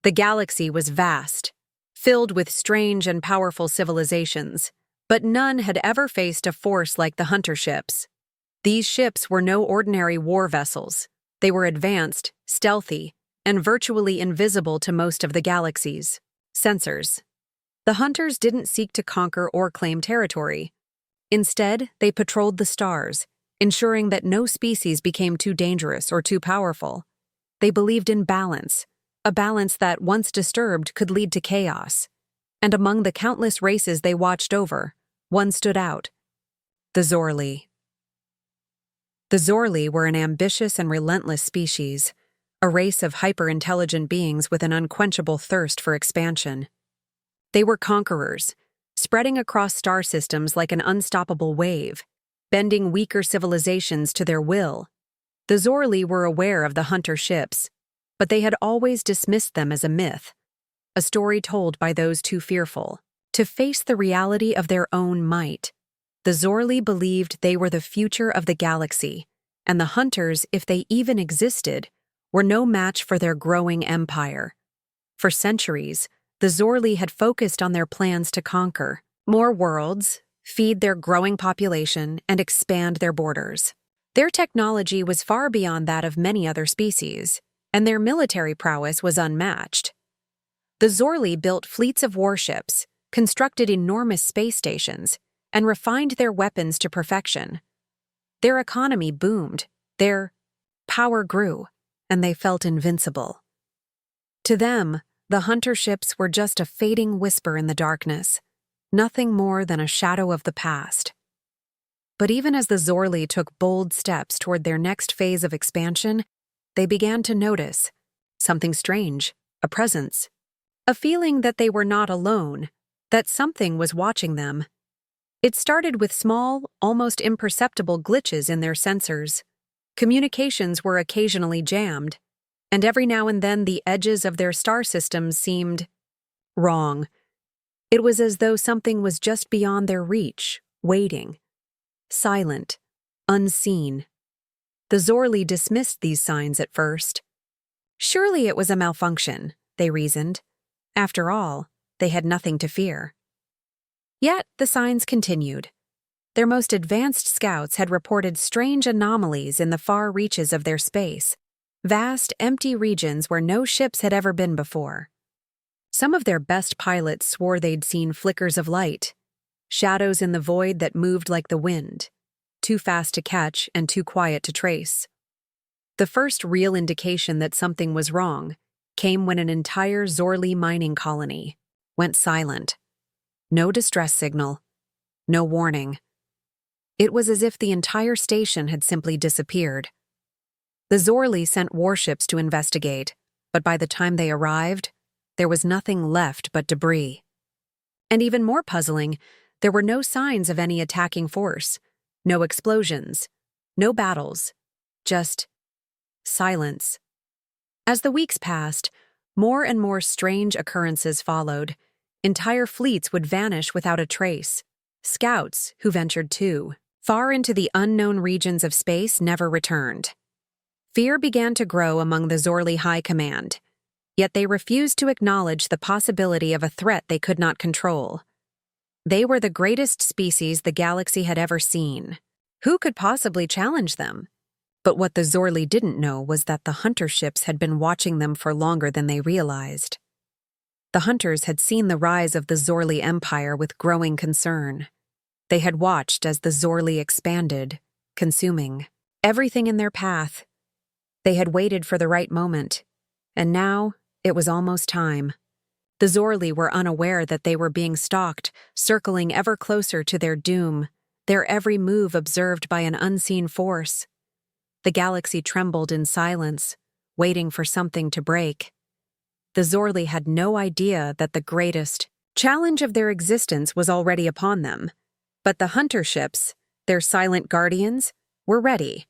The galaxy was vast, filled with strange and powerful civilizations, but none had ever faced a force like the hunter ships. These ships were no ordinary war vessels. They were advanced, stealthy, and virtually invisible to most of the galaxy's sensors. The hunters didn't seek to conquer or claim territory. Instead, they patrolled the stars, ensuring that no species became too dangerous or too powerful. They believed in balance, a balance that, once disturbed, could lead to chaos. And among the countless races they watched over, one stood out: the Zorli. The Zorli were an ambitious and relentless species, a race of hyper-intelligent beings with an unquenchable thirst for expansion. They were conquerors, spreading across star systems like an unstoppable wave, bending weaker civilizations to their will. The Zorli were aware of the hunter ships, but they had always dismissed them as a myth, a story told by those too fearful to face the reality of their own might. The Zorli believed they were the future of the galaxy, and the hunters, if they even existed, were no match for their growing empire. For centuries, the Zorli had focused on their plans to conquer more worlds, feed their growing population, and expand their borders. Their technology was far beyond that of many other species, and their military prowess was unmatched. The Zorli built fleets of warships, constructed enormous space stations, and refined their weapons to perfection. Their economy boomed, their power grew, and they felt invincible. To them, the hunter ships were just a fading whisper in the darkness, nothing more than a shadow of the past. But even as the Zorli took bold steps toward their next phase of expansion, they began to notice something strange, a presence, a feeling that they were not alone, that something was watching them. It started with small, almost imperceptible glitches in their sensors. Communications were occasionally jammed, and every now and then the edges of their star systems seemed wrong. It was as though something was just beyond their reach, waiting, silent, unseen. The Zorli dismissed these signs at first. Surely it was a malfunction, they reasoned. After all, they had nothing to fear. Yet the signs continued. Their most advanced scouts had reported strange anomalies in the far reaches of their space, vast, empty regions where no ships had ever been before. Some of their best pilots swore they'd seen flickers of light, shadows in the void that moved like the wind, too fast to catch and too quiet to trace. The first real indication that something was wrong came when an entire Zorli mining colony went silent. No distress signal, no warning. It was as if the entire station had simply disappeared. The Zorli sent warships to investigate, but by the time they arrived, there was nothing left but debris. And even more puzzling, there were no signs of any attacking force, no explosions, no battles, just silence. As the weeks passed, more and more strange occurrences followed. Entire fleets would vanish without a trace. Scouts, who ventured too far into the unknown regions of space, never returned. Fear began to grow among the Zorli High Command, yet they refused to acknowledge the possibility of a threat they could not control. They were the greatest species the galaxy had ever seen. Who could possibly challenge them? But what the Zorli didn't know was that the hunter ships had been watching them for longer than they realized. The hunters had seen the rise of the Zorli Empire with growing concern. They had watched as the Zorli expanded, consuming everything in their path. They had waited for the right moment, and now it was almost time. The Zorli were unaware that they were being stalked, circling ever closer to their doom, their every move observed by an unseen force. The galaxy trembled in silence, waiting for something to break. The Zorli had no idea that the greatest challenge of their existence was already upon them. But the hunter ships, their silent guardians, were ready.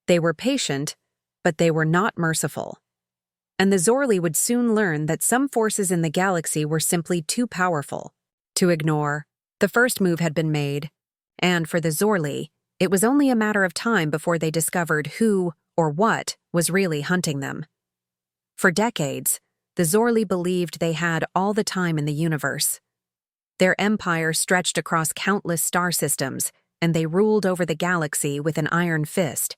They were patient, but they were not merciful. And the Zorli would soon learn that some forces in the galaxy were simply too powerful to ignore. The first move had been made, and for the Zorli, it was only a matter of time before they discovered who or what was really hunting them. For decades, the Zorli believed they had all the time in the universe. Their empire stretched across countless star systems, and they ruled over the galaxy with an iron fist.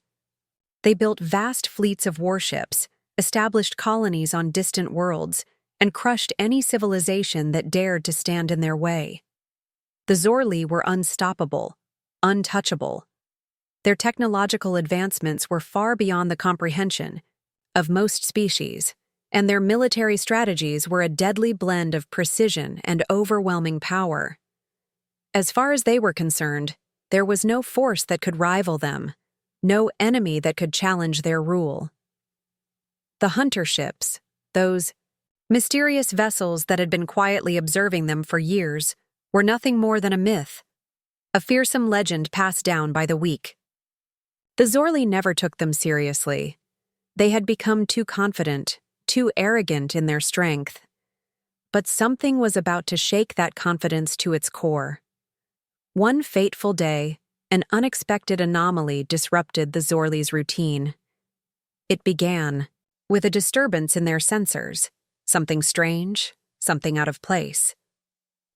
They built vast fleets of warships, established colonies on distant worlds, and crushed any civilization that dared to stand in their way. The Zorli were unstoppable, untouchable. Their technological advancements were far beyond the comprehension of most species, and their military strategies were a deadly blend of precision and overwhelming power. As far as they were concerned, there was no force that could rival them, no enemy that could challenge their rule. The hunter ships, those mysterious vessels that had been quietly observing them for years, were nothing more than a myth, a fearsome legend passed down by the weak. The Zorli never took them seriously. They had become too confident, too arrogant in their strength. But something was about to shake that confidence to its core. One fateful day, an unexpected anomaly disrupted the Zorli's routine. It began with a disturbance in their sensors, something strange, something out of place.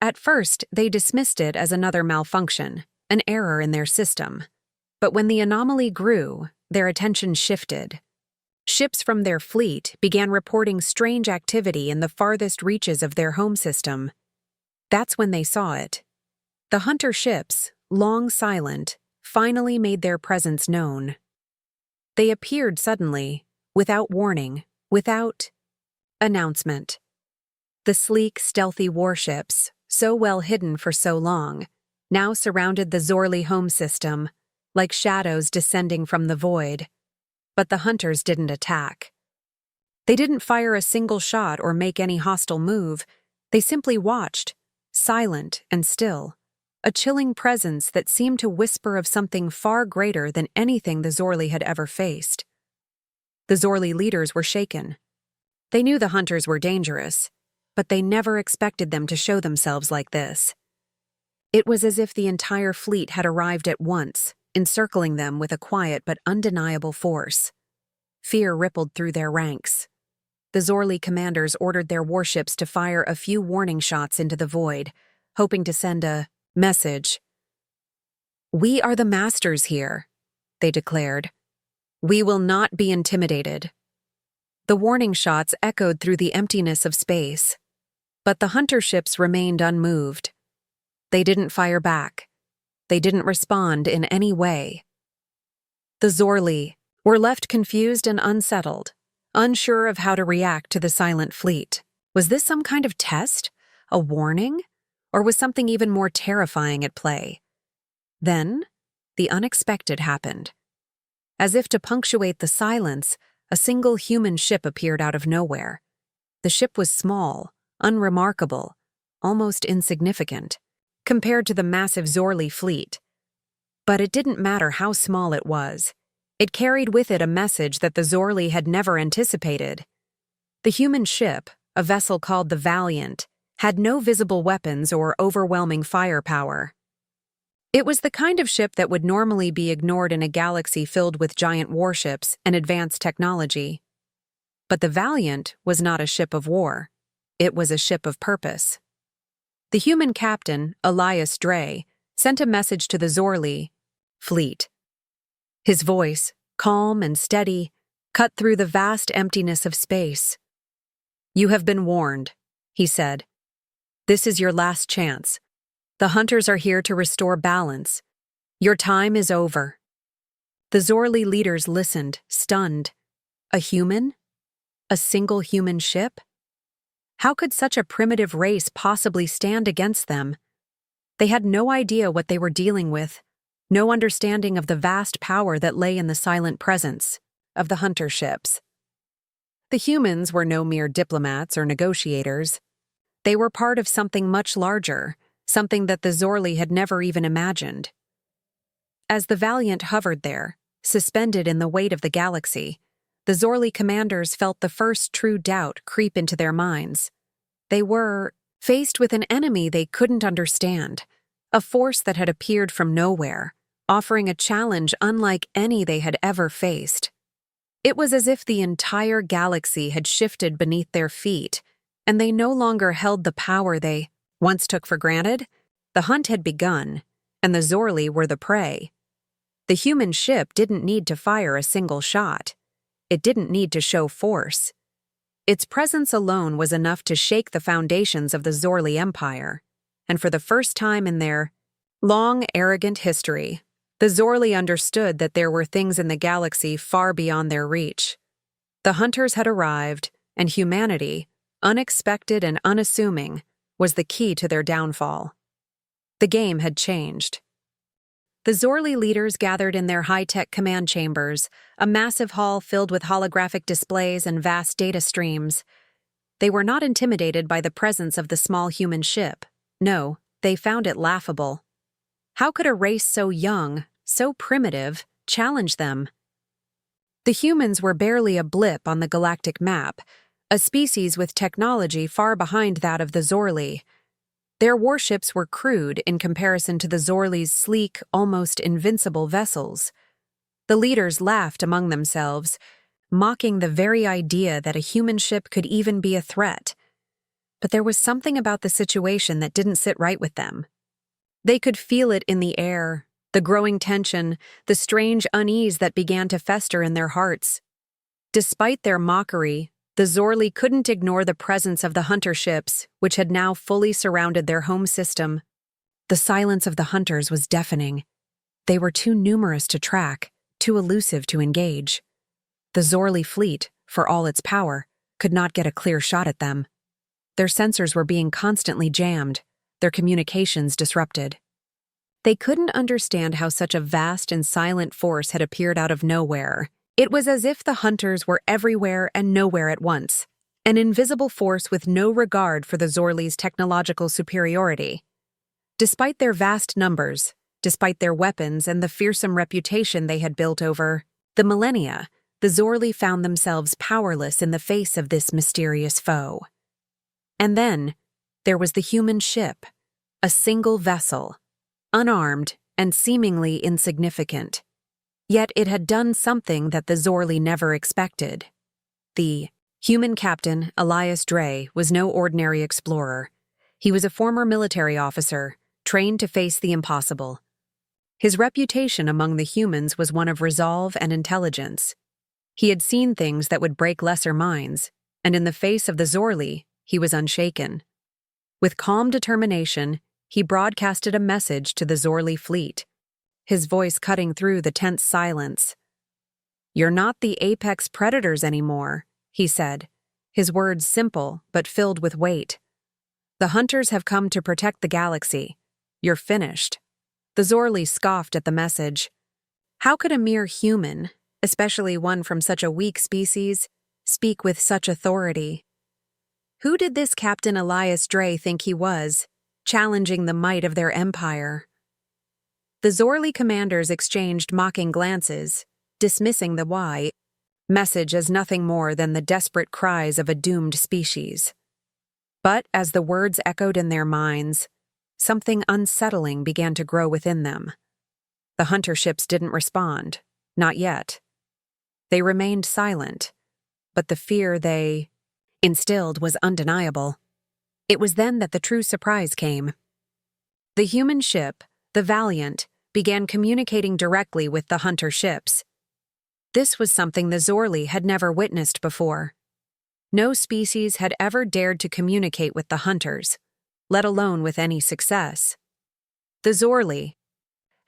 At first, they dismissed it as another malfunction, an error in their system. But when the anomaly grew, their attention shifted. Ships from their fleet began reporting strange activity in the farthest reaches of their home system. That's when they saw it. The hunter ships, long silent, finally made their presence known. They appeared suddenly, without warning, without announcement. The sleek, stealthy warships, so well hidden for so long, now surrounded the Zorli home system, like shadows descending from the void. But the hunters didn't attack. They didn't fire a single shot or make any hostile move. They simply watched, silent and still, a chilling presence that seemed to whisper of something far greater than anything the Zorli had ever faced. The Zorli leaders were shaken. They knew the hunters were dangerous, but they never expected them to show themselves like this. It was as if the entire fleet had arrived at once, encircling them with a quiet but undeniable force. Fear rippled through their ranks. The Zorli commanders ordered their warships to fire a few warning shots into the void, hoping to send a message. "We are the masters here," they declared. "We will not be intimidated." The warning shots echoed through the emptiness of space, but the hunter ships remained unmoved. They didn't fire back. They didn't respond in any way. The Zorli were left confused and unsettled, unsure of how to react to the silent fleet. Was this some kind of test? A warning? Or was something even more terrifying at play? Then, the unexpected happened. As if to punctuate the silence, a single human ship appeared out of nowhere. The ship was small, unremarkable, almost insignificant, compared to the massive Zorli fleet. But it didn't matter how small it was. It carried with it a message that the Zorli had never anticipated. The human ship, a vessel called the Valiant, had no visible weapons or overwhelming firepower. It was the kind of ship that would normally be ignored in a galaxy filled with giant warships and advanced technology. But the Valiant was not a ship of war. It was a ship of purpose. The human captain, Elias Dre, sent a message to the Zorli fleet. His voice, calm and steady, cut through the vast emptiness of space. "You have been warned," he said. "This is your last chance. The hunters are here to restore balance. Your time is over." The Zorli leaders listened, stunned. A human? A single human ship? How could such a primitive race possibly stand against them? They had no idea what they were dealing with, no understanding of the vast power that lay in the silent presence of the hunter ships. The humans were no mere diplomats or negotiators. They were part of something much larger, something that the Zorli had never even imagined. As the Valiant hovered there, suspended in the weight of the galaxy, the Zorli commanders felt the first true doubt creep into their minds. They were faced with an enemy they couldn't understand, a force that had appeared from nowhere, offering a challenge unlike any they had ever faced. It was as if the entire galaxy had shifted beneath their feet, and they no longer held the power they once took for granted. The hunt had begun, and the Zorli were the prey. The human ship didn't need to fire a single shot. It didn't need to show force. Its presence alone was enough to shake the foundations of the Zorli Empire, and for the first time in their long, arrogant history, the Zorli understood that there were things in the galaxy far beyond their reach. The hunters had arrived, and humanity, unexpected and unassuming, was the key to their downfall. The game had changed. The Zorli leaders gathered in their high-tech command chambers, a massive hall filled with holographic displays and vast data streams. They were not intimidated by the presence of the small human ship. No, they found it laughable. How could a race so young, so primitive, challenge them? The humans were barely a blip on the galactic map, a species with technology far behind that of the Zorli. Their warships were crude in comparison to the Zorli's sleek, almost invincible vessels. The leaders laughed among themselves, mocking the very idea that a human ship could even be a threat. But there was something about the situation that didn't sit right with them. They could feel it in the air, the growing tension, the strange unease that began to fester in their hearts. Despite their mockery, the Zorli couldn't ignore the presence of the hunter ships, which had now fully surrounded their home system. The silence of the hunters was deafening. They were too numerous to track, too elusive to engage. The Zorli fleet, for all its power, could not get a clear shot at them. Their sensors were being constantly jammed, their communications disrupted. They couldn't understand how such a vast and silent force had appeared out of nowhere. It was as if the hunters were everywhere and nowhere at once, an invisible force with no regard for the Zorli's technological superiority. Despite their vast numbers, despite their weapons and the fearsome reputation they had built over the millennia, the Zorli found themselves powerless in the face of this mysterious foe. And then, there was the human ship, a single vessel, unarmed and seemingly insignificant. Yet it had done something that the Zorli never expected. The human captain, Elias Dre, was no ordinary explorer. He was a former military officer, trained to face the impossible. His reputation among the humans was one of resolve and intelligence. He had seen things that would break lesser minds, and in the face of the Zorli, he was unshaken. With calm determination, he broadcasted a message to the Zorli fleet, his voice cutting through the tense silence. "You're not the apex predators anymore," he said, his words simple but filled with weight. "The hunters have come to protect the galaxy. You're finished." The Zorli scoffed at the message. How could a mere human, especially one from such a weak species, speak with such authority? Who did this Captain Elias Dre think he was, challenging the might of their empire? The Zorli commanders exchanged mocking glances, dismissing the why message as nothing more than the desperate cries of a doomed species. But as the words echoed in their minds, something unsettling began to grow within them. The hunter ships didn't respond, not yet. They remained silent, but the fear they instilled was undeniable. It was then that the true surprise came. The human ship, the Valiant, began communicating directly with the hunter ships. This was something the Zorli had never witnessed before. No species had ever dared to communicate with the hunters, let alone with any success. The Zorli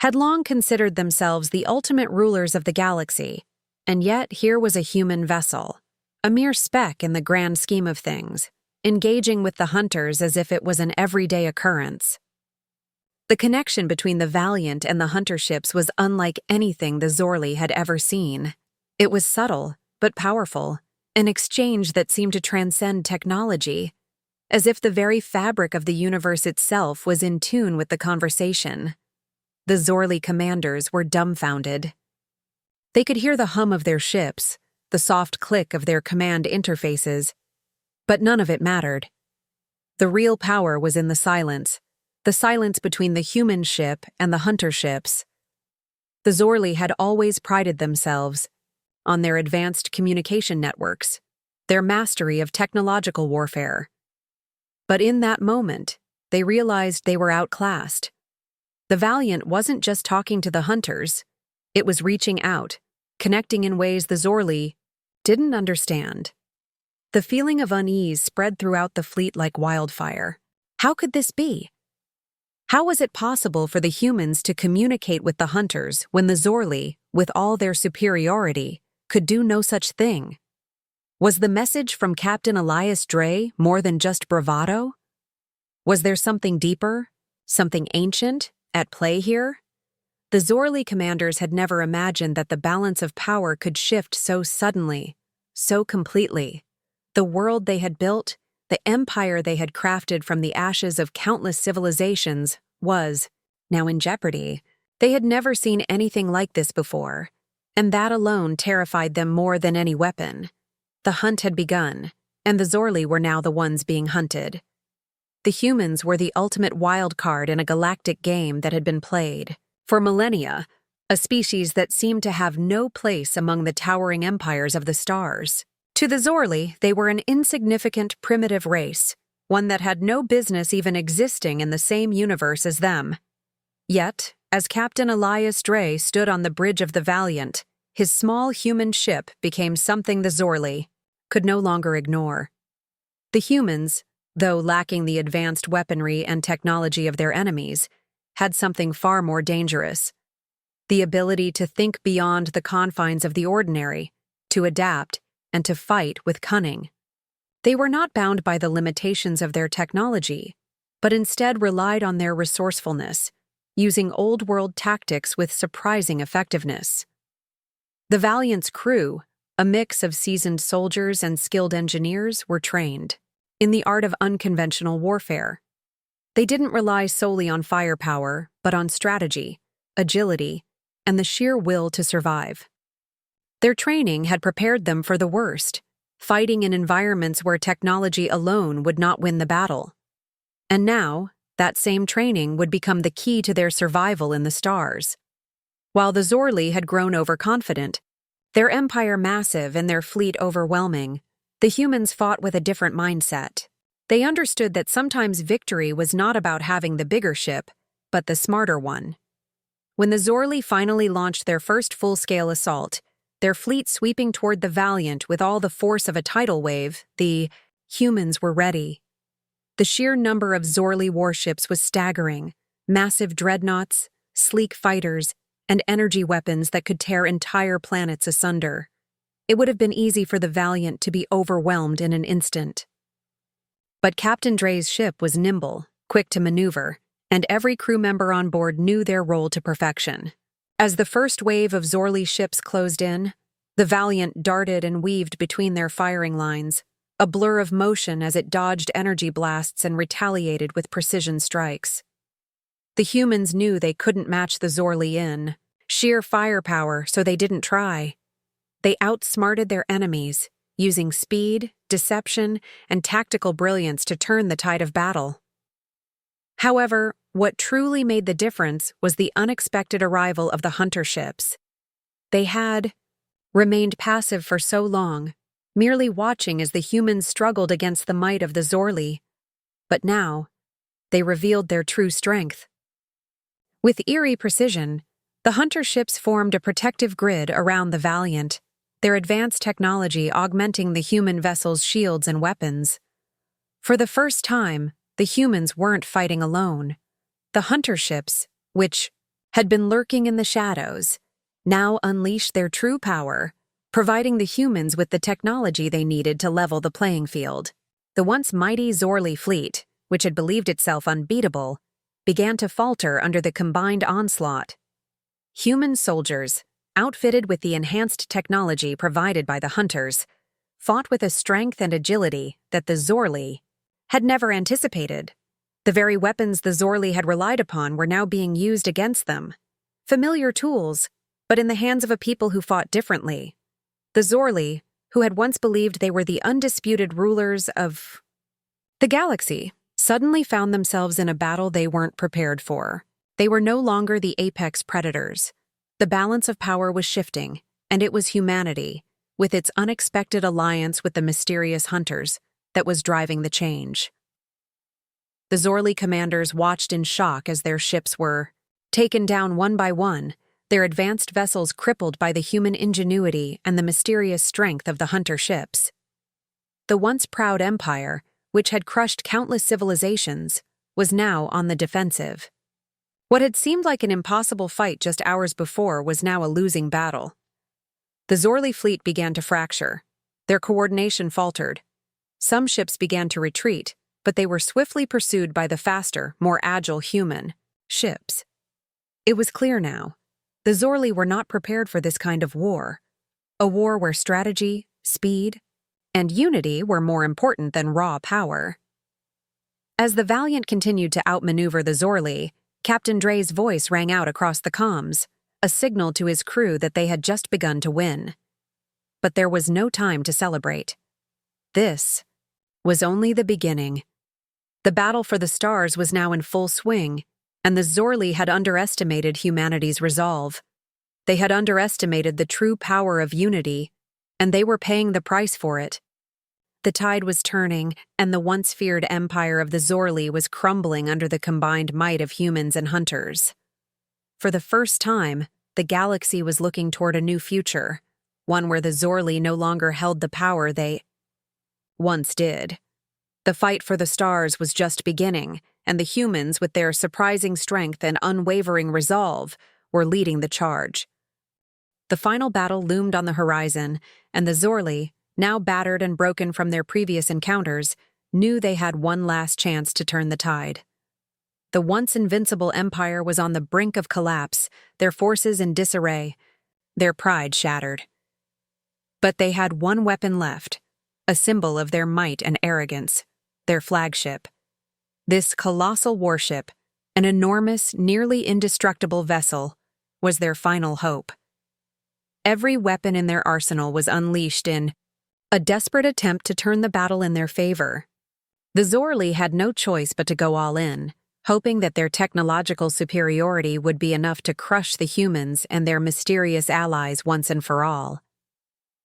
had long considered themselves the ultimate rulers of the galaxy, and yet here was a human vessel, a mere speck in the grand scheme of things, engaging with the hunters as if it was an everyday occurrence. The connection between the Valiant and the hunter ships was unlike anything the Zorli had ever seen. It was subtle, but powerful, an exchange that seemed to transcend technology, as if the very fabric of the universe itself was in tune with the conversation. The Zorli commanders were dumbfounded. They could hear the hum of their ships, the soft click of their command interfaces, but none of it mattered. The real power was in the silence between the human ship and the hunter ships. The Zorli had always prided themselves on their advanced communication networks, their mastery of technological warfare. But in that moment, they realized they were outclassed. The Valiant wasn't just talking to the hunters, it was reaching out, connecting in ways the Zorli didn't understand. The feeling of unease spread throughout the fleet like wildfire. How could this be? How was it possible for the humans to communicate with the hunters when the Zorli, with all their superiority, could do no such thing? Was the message from Captain Elias Dre more than just bravado? Was there something deeper, something ancient, at play here? The Zorli commanders had never imagined that the balance of power could shift so suddenly, so completely. The world they had built, the empire they had crafted from the ashes of countless civilizations, was now in jeopardy. They had never seen anything like this before, and that alone terrified them more than any weapon. The hunt had begun, and the Zorli were now the ones being hunted. The humans were the ultimate wild card in a galactic game that had been played for millennia, a species that seemed to have no place among the towering empires of the stars. To the Zorli, they were an insignificant, primitive race, one that had no business even existing in the same universe as them. Yet, as Captain Elias Dre stood on the bridge of the Valiant, his small human ship became something the Zorli could no longer ignore. The humans, though lacking the advanced weaponry and technology of their enemies, had something far more dangerous: the ability to think beyond the confines of the ordinary, to adapt, and to fight with cunning. They were not bound by the limitations of their technology, but instead relied on their resourcefulness, using old-world tactics with surprising effectiveness. The Valiant's crew, a mix of seasoned soldiers and skilled engineers, were trained in the art of unconventional warfare. They didn't rely solely on firepower, but on strategy, agility, and the sheer will to survive. Their training had prepared them for the worst, fighting in environments where technology alone would not win the battle. And now, that same training would become the key to their survival in the stars. While the Zorli had grown overconfident, their empire massive and their fleet overwhelming, the humans fought with a different mindset. They understood that sometimes victory was not about having the bigger ship, but the smarter one. When the Zorli finally launched their first full-scale assault, their fleet sweeping toward the Valiant with all the force of a tidal wave, the humans were ready. The sheer number of Zorli warships was staggering: massive dreadnoughts, sleek fighters, and energy weapons that could tear entire planets asunder. It would have been easy for the Valiant to be overwhelmed in an instant. But Captain Dre's ship was nimble, quick to maneuver, and every crew member on board knew their role to perfection. As the first wave of Zorli ships closed in, the Valiant darted and weaved between their firing lines, a blur of motion as it dodged energy blasts and retaliated with precision strikes. The humans knew they couldn't match the Zorli in sheer firepower, so they didn't try. They outsmarted their enemies, using speed, deception, and tactical brilliance to turn the tide of battle. However, what truly made the difference was the unexpected arrival of the hunter ships. They had remained passive for so long, merely watching as the humans struggled against the might of the Zorli. But now, they revealed their true strength. With eerie precision, the hunter ships formed a protective grid around the Valiant, their advanced technology augmenting the human vessel's shields and weapons. For the first time, the humans weren't fighting alone. The hunter ships, which had been lurking in the shadows, now unleashed their true power, providing the humans with the technology they needed to level the playing field. The once mighty Zorli fleet, which had believed itself unbeatable, began to falter under the combined onslaught. Human soldiers, outfitted with the enhanced technology provided by the hunters, fought with a strength and agility that the Zorli had never anticipated. The very weapons the Zorli had relied upon were now being used against them. Familiar tools, but in the hands of a people who fought differently. The Zorli, who had once believed they were the undisputed rulers of the galaxy, suddenly found themselves in a battle they weren't prepared for. They were no longer the apex predators. The balance of power was shifting, and it was humanity, with its unexpected alliance with the mysterious hunters, that was driving the change. The Zorli commanders watched in shock as their ships were taken down one by one, their advanced vessels crippled by the human ingenuity and the mysterious strength of the hunter ships. The once proud empire, which had crushed countless civilizations, was now on the defensive. What had seemed like an impossible fight just hours before was now a losing battle. The Zorli fleet began to fracture. Their coordination faltered. Some ships began to retreat, but they were swiftly pursued by the faster, more agile human ships. It was clear now. The Zorli were not prepared for this kind of war. A war where strategy, speed, and unity were more important than raw power. As the Valiant continued to outmaneuver the Zorli, Captain Dre's voice rang out across the comms, a signal to his crew that they had just begun to win. But there was no time to celebrate. This was only the beginning. The battle for the stars was now in full swing, and the Zorli had underestimated humanity's resolve. They had underestimated the true power of unity, and they were paying the price for it. The tide was turning, and the once feared empire of the Zorli was crumbling under the combined might of humans and hunters. For the first time, the galaxy was looking toward a new future, one where the Zorli no longer held the power they once did. The fight for the stars was just beginning, and the humans, with their surprising strength and unwavering resolve, were leading the charge. The final battle loomed on the horizon, and the Zorli, now battered and broken from their previous encounters, knew they had one last chance to turn the tide. The once invincible empire was on the brink of collapse, their forces in disarray, their pride shattered. But they had one weapon left, a symbol of their might and arrogance, their flagship. This colossal warship, an enormous, nearly indestructible vessel, was their final hope. Every weapon in their arsenal was unleashed in a desperate attempt to turn the battle in their favor. The Zorli had no choice but to go all in, hoping that their technological superiority would be enough to crush the humans and their mysterious allies once and for all.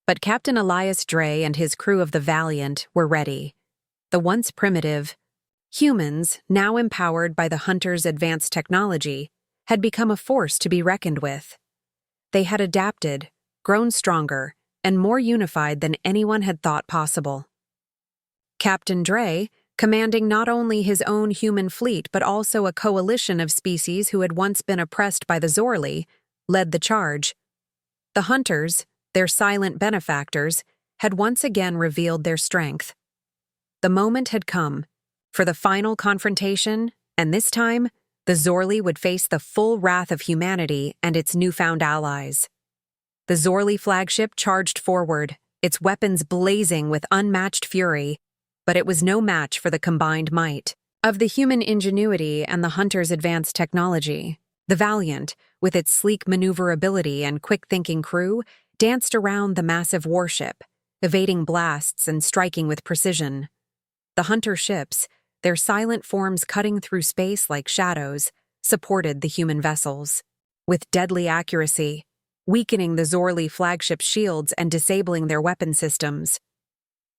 But Captain Elias Dre and his crew of the Valiant were ready. The once primitive humans, now empowered by the hunters' advanced technology, had become a force to be reckoned with. They had adapted, grown stronger, and more unified than anyone had thought possible. Captain Dre, commanding not only his own human fleet but also a coalition of species who had once been oppressed by the Zorli, led the charge. The hunters, their silent benefactors, had once again revealed their strength. The moment had come for the final confrontation, and this time, the Zorli would face the full wrath of humanity and its newfound allies. The Zorli flagship charged forward, its weapons blazing with unmatched fury, but it was no match for the combined might of the human ingenuity and the hunter's advanced technology. The Valiant, with its sleek maneuverability and quick-thinking crew, danced around the massive warship, evading blasts and striking with precision. The hunter ships, their silent forms cutting through space like shadows, supported the human vessels. With deadly accuracy, weakening the Zorli flagship shields and disabling their weapon systems.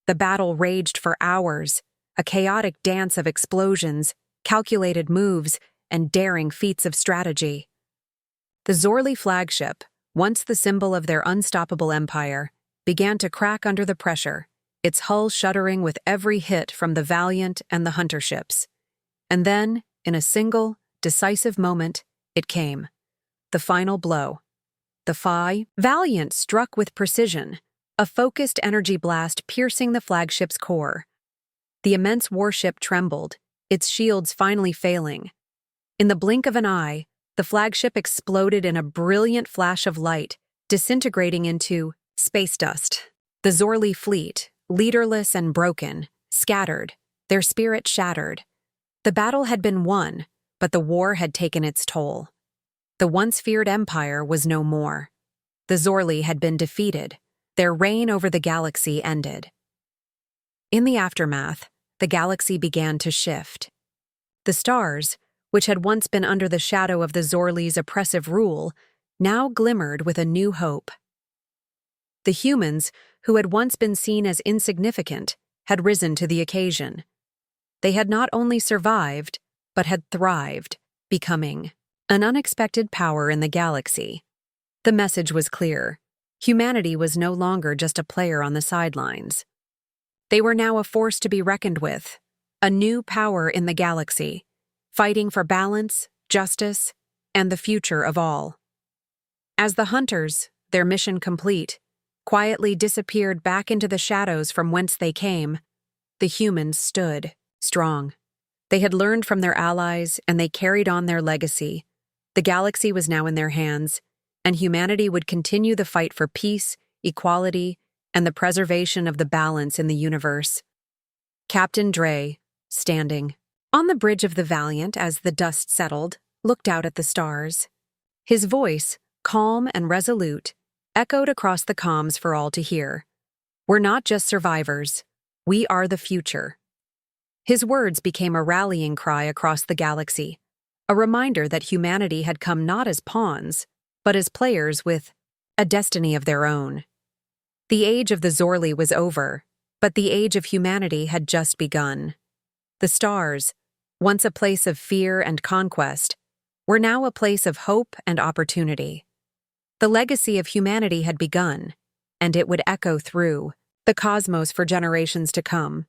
The battle raged for hours, a chaotic dance of explosions, calculated moves, and daring feats of strategy. The Zorli flagship, once the symbol of their unstoppable empire, began to crack under the pressure, its hull shuddering with every hit from the Valiant and the hunter ships. And then, in a single, decisive moment, it came. The final blow. The Valiant struck with precision, a focused energy blast piercing the flagship's core. The immense warship trembled, its shields finally failing. In the blink of an eye, the flagship exploded in a brilliant flash of light, disintegrating into space dust. The Zorli fleet, leaderless and broken, scattered, their spirit shattered. The battle had been won, but the war had taken its toll. The once feared empire was no more. The Zorli had been defeated. Their reign over the galaxy ended. In the aftermath, the galaxy began to shift. The stars, which had once been under the shadow of the Zorli's oppressive rule, now glimmered with a new hope. The humans, who had once been seen as insignificant, had risen to the occasion. They had not only survived, but had thrived, becoming an unexpected power in the galaxy. The message was clear. Humanity was no longer just a player on the sidelines. They were now a force to be reckoned with, a new power in the galaxy, fighting for balance, justice, and the future of all. As the hunters, their mission complete, quietly disappeared back into the shadows from whence they came, the humans stood strong. They had learned from their allies, and they carried on their legacy. The galaxy was now in their hands, and humanity would continue the fight for peace, equality, and the preservation of the balance in the universe. Captain Dre, standing on the bridge of the Valiant as the dust settled, looked out at the stars. His voice, calm and resolute, echoed across the comms for all to hear. "We're not just survivors. We are the future." His words became a rallying cry across the galaxy, a reminder that humanity had come not as pawns, but as players with a destiny of their own. The age of the Zorli was over, but the age of humanity had just begun. The stars, once a place of fear and conquest, were now a place of hope and opportunity. The legacy of humanity had begun, and it would echo through the cosmos for generations to come.